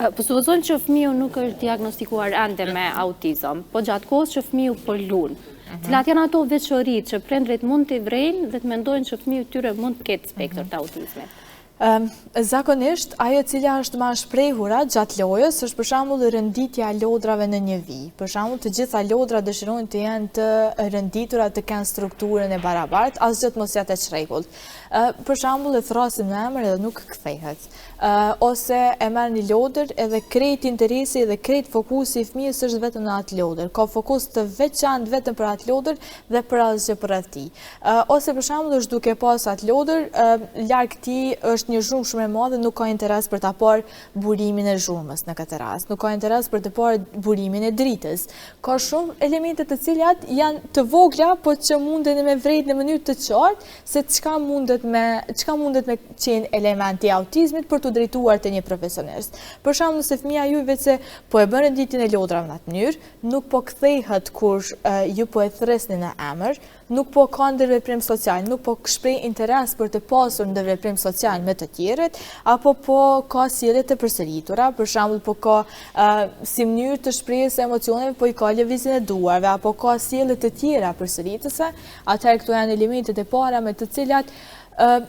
Po supozojmë që fëmiu nuk është diagnostikuar ende me autizëm, po gjatë kohës që fëmiu po lun. Cilat janë ato veçoritë që prindrit mund t'i vrejnë dhe të mendojnë që fëmiu tyre mund të ketë spektër të autizmit? Zakonisht, ajo cila është ma shprehura gjatë lojës është për shembull rënditja e lodrave në një vijë. Për shembull, të gjitha lodra dëshirojnë të jenë të rënditura, të kenë strukturën e barabartë, asgjë të mos jetë e çrregullt. Për shembull, e thrasim në emër edhe nuk kthehet. Ose e merr një lodër edhe krejt interesi dhe krejt fokusi i fëmijës është vetëm në atë lodër. Ka fokus të veçantë vetëm për atë lodër dhe për asgjë përreth tij. Ose për shembull është duke pas atë lodër, larg tij është një zhurmë shumë e madhe, nuk ka interes për ta parë burimin e zhurmës në këtë rast, nuk ka interes për të parë burimin e dritës. Ka shumë elemente të cilat janë të vogla, po që munden me vrejt në mënyrë të qartë se çka mundet me qenë elementi i autizmit për të drejtuar te një profesionist. Për shembull, nëse fëmia ju vetë po e bën renditjen e lodrave në atë mënyrë, nuk po kthehet kur ju po e thresni në emër, nuk po ka ndërveprim social, nuk po shpreh interes për të pasur ndërveprim social me të tjerët, apo po ka sjellje të përsëritura, për shembull po ka si mënyrë të shprehjes së emocioneve, po i ka lëvizjen e duarve, apo ka sjellje të tjera përsëritëse, atëherë këto janë elementet e para me të cilat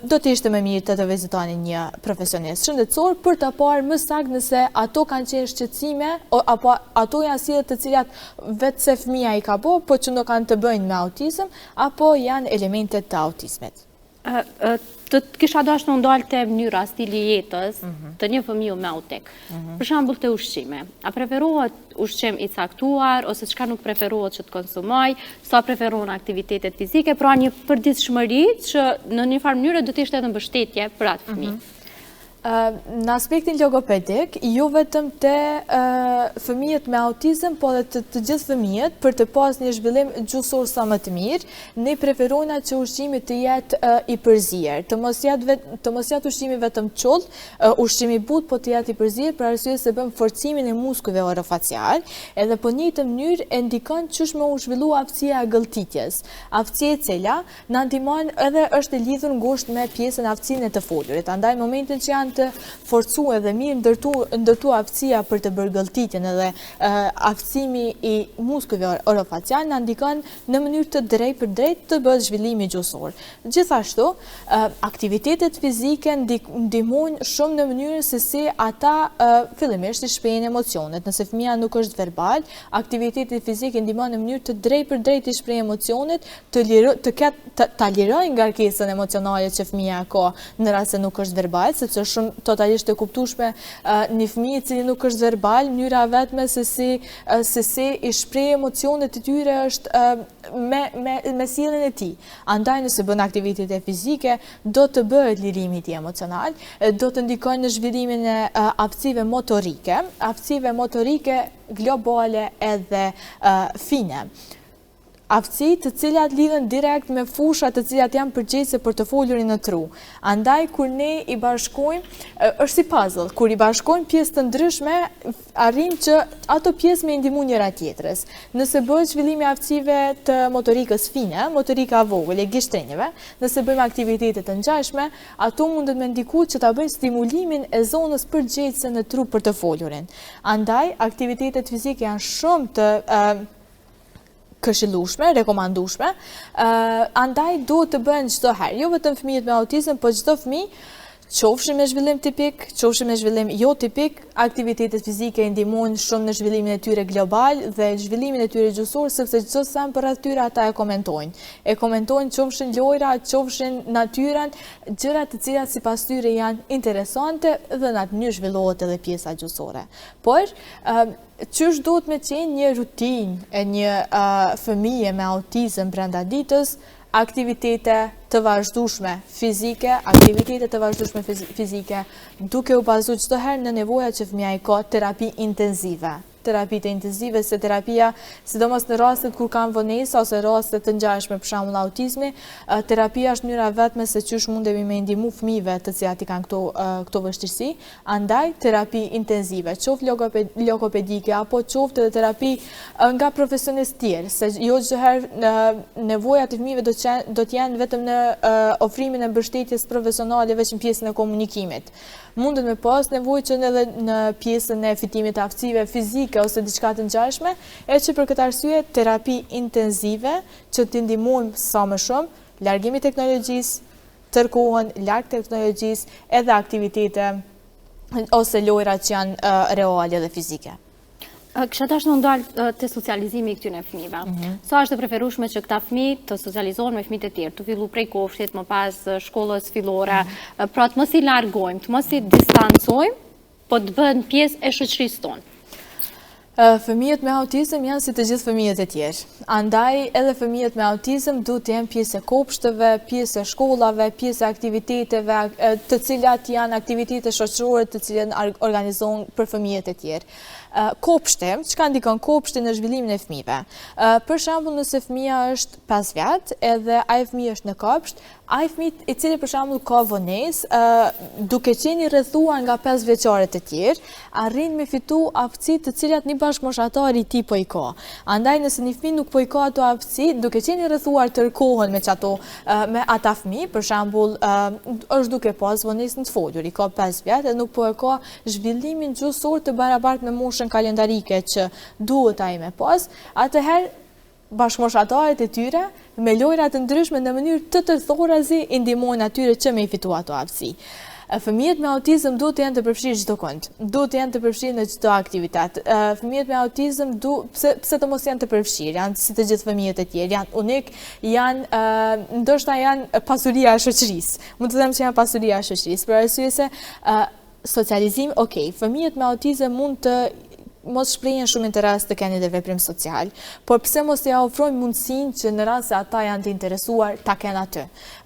do të ishte më mirë të vizitoni një profesionist shëndetësor për të parë më saktë nëse ato kanë qenë shqetësime apo ato janë sjellje të cilat vetë se fëmia i ka po që nuk kanë të bëjnë me autizëm, apo janë elemente të autizmit. Të kisha dashur të ndalte mënyra stili jetës të një fëmiu me autik. Për shembull te ushqimi. A preferohet ushqim i caktuar ose çka nuk preferohet që të konsumoj, sa preferon aktivitetet fizike, pra një përditshmëri që në një farë mënyrë do të ishte edhe mbështetje për atë fëmijë. Në aspektin logopedik, jo vetëm te fëmijët me autizëm, po edhe të gjithë fëmijët, për të pas një zhvillim gjuhësor sa më të mirë, ne preferojna që ushqimi të jetë i përzier, të mos jetë ushqimi vetëm çoll, ushqimi but, po të jetë i përzier për arsye se bën forcimin e muskujve orofacial, edhe po në një mënyrë e ndikon çish më u zhvillu aftësia e gëlltitjes. Aftësia e cila na ndihmon edhe është e lidhur ngushtë me pjesën aftësinë e të folurit. Andaj momentin që janë të forcuar dhe mirë ndërtu aftësia për të bërë gëlltitjen edhe aftësimi i muskujve orofacial na ndikon në mënyrë të drejtë për drejtë të bëhet zhvillimi gjuhësor. Gjithashtu, aktivitetet fizike ndihmojnë shumë në mënyrën se si ata fillimisht i shprehin emocionet. Nëse fëmia nuk është verbal, aktivitetet fizike ndihmojnë në mënyrë të drejtë për drejtë i shpreh emocionet, ta lirojnë ngarkesën emocionale që fëmia ka në rast se nuk është verbal, sepse shumë totalisht e kuptueshme një fëmijë i cili nuk është verbal, mënyra vetme se si i shpreh emocionet e tyre është me sjelljen e tij. Andaj nëse bën aktivitete fizike, do të bëhet lirimi i tij emocional, do të ndikojnë në zhvillimin e aftësive motorike globale edhe fine. Aftësi të cilat lidhen direkt me fushat të cilat janë përgjegjëse për të folurin në tru. Andaj, kur ne i bashkojmë, është si puzzle, kur i bashkojmë pjesë të ndryshme, arrim që ato pjesë me ndihmu njëra tjetrës. Nëse bëhet zhvillimi aftësive të motorikës fine, motorika vogël e gishtrenjeve, nëse bëjmë aktivitete të ngjashme, ato mundet me ndiku që ta bëjnë stimulimin e zonës përgjegjëse në tru për të folurin. Andaj, aktivitetet fizike janë shumë të këshillueshme, rekomandueshme, andaj duhet të bëhen çdo herë, jo vetëm fëmijët me autizëm, po çdo fëmijë, qofshin me zhvillim tipik, qofshin me zhvillim jo tipik, aktivitetet fizike ndihmojnë shumë në zhvillimin e tyre global dhe zhvillimin e tyre gjuhësor, sepse çdo sa përreth tyre ata e komentojnë. E komentojnë qofshin lojra, qofshin natyrën, gjëra të cilat sipas tyre janë interesante dhe në atë mënyrë zhvillohet edhe pjesa gjuhësore. Por qysh duhet me qenë një rutinë e një fëmije me autizëm brenda ditës, aktivitete të vazhdueshme fizike, duke u bazuar çdo herë në nevojat që fëmia i ka, terapi intenzive. Terapitë intenzive, se terapia, sidomos në rastet kur kanë vonesa ose rastet të ngjashme për shembull autizmi, terapia është mënyra vetme se çysh mundemi me ndihmu fëmijëve të cilat i kanë këto vështirësi, andaj terapi intenzive, qoftë logopedike apo qoftë edhe terapi nga profesionistë tjerë, se jo çdo herë nevojat e fëmijëve do të jenë vetëm në ofrimin e mbështetjes profesionale veç në pjesën e komunikimit. mundet me pas nevojë që edhe në pjesën e fitimit të aftësive fizike ose diçka të ngjashme, e që për këtë arsye terapi intensive që t'i ndihmojmë sa më shumë, largimi teknologjisë, tërkohën, larg teknologjisë, edhe aktivitete ose lojra që janë reale dhe fizike. Kësha tash në ndalë të socializimi i këtyre fëmijëve. Sa është e preferueshme që këta fëmijë të socializohen me fëmijët e tjerë, të fillu prej kofshit, më pas shkollës fillore, pra të mos i largojmë, të mos i distancojmë, po të bëhen pjesë e shoqërisë tonë. Fëmijët me autizëm janë si të gjithë fëmijët e tjerë. Andaj edhe fëmijët me autizëm duhet të jenë pjesë e kopshtëve, pjesë e shkollave, pjesë e aktiviteteve, të cilat janë aktivitete shoqërore të cilat organizohen për fëmijët e tjerë. Kopshte, çka ndikon kopshti në zhvillimin e fëmijëve? Për shembull, nëse fëmia është 5 vjet edhe ai fëmijë është në kopsht, ai fëmijë i cili për shembull ka vonesë, duke qenë i rrethuar nga 5 vjeçarët e tjerë, arrin me fitu aftësi të cilat një bashkëmoshatari i tij po i ka. Andaj nëse një fëmijë nuk po i ka ato aftësi, duke qenë i rrethuar tërkohën me ata fëmijë, për shembull, është duke pas vonesë në të folur, i ka 5 vjet dhe nuk po e ka zhvillimin gjuhësor të barabartë me moshën kalendarike që duhet ai me pas, atëherë bashkëmoshatarët e tyre me lojra të ndryshme në mënyrë të tërthorazi i ndihmojnë atyre që me i fitu ato aftësi. Fëmijët me autizëm duhet të jenë të përfshirë çdo kënd, duhet të jenë të përfshirë në çdo aktivitet. Fëmijët me autizëm pse të mos janë të përfshirë, janë si të gjithë fëmijët e tjerë, janë unik, ndoshta janë pasuria e shoqërisë. Mund të them që janë pasuria e shoqërisë, për arsye se socializim, fëmijët me autizëm mund të mos shprehen shumë interes të kenë dhe veprim social, por pse mos ja ofrojmë mundësinë që në rast se ata janë të interesuar ta kenë atë.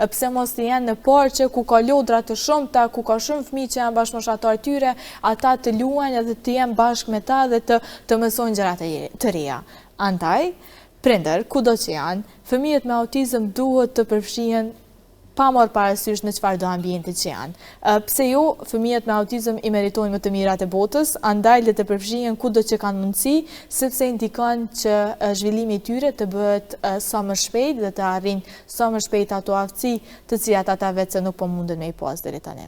Pse mos të jenë në parqe ku ka lodra të shumta, ku ka shumë fëmijë që janë bashkëmoshatar tyre, ata të luajnë edhe të jenë bashkë me ta dhe të mësojnë gjëra të reja. Andaj, prindër, kudo që janë, fëmijët me autizëm duhet të përfshihen pa marrë parasysh në çfarë do ambienti që janë. Pse jo, fëmijët me autizëm i meritojnë më të mirat e botës, andaj le të përfshihen kudo që kanë mundësi, sepse indikon që zhvillimi i tyre të bëhet sa më shpejt dhe të arrijnë sa më shpejt ato aftësi të cilat ata vetë nuk po munden me i pas deri tani.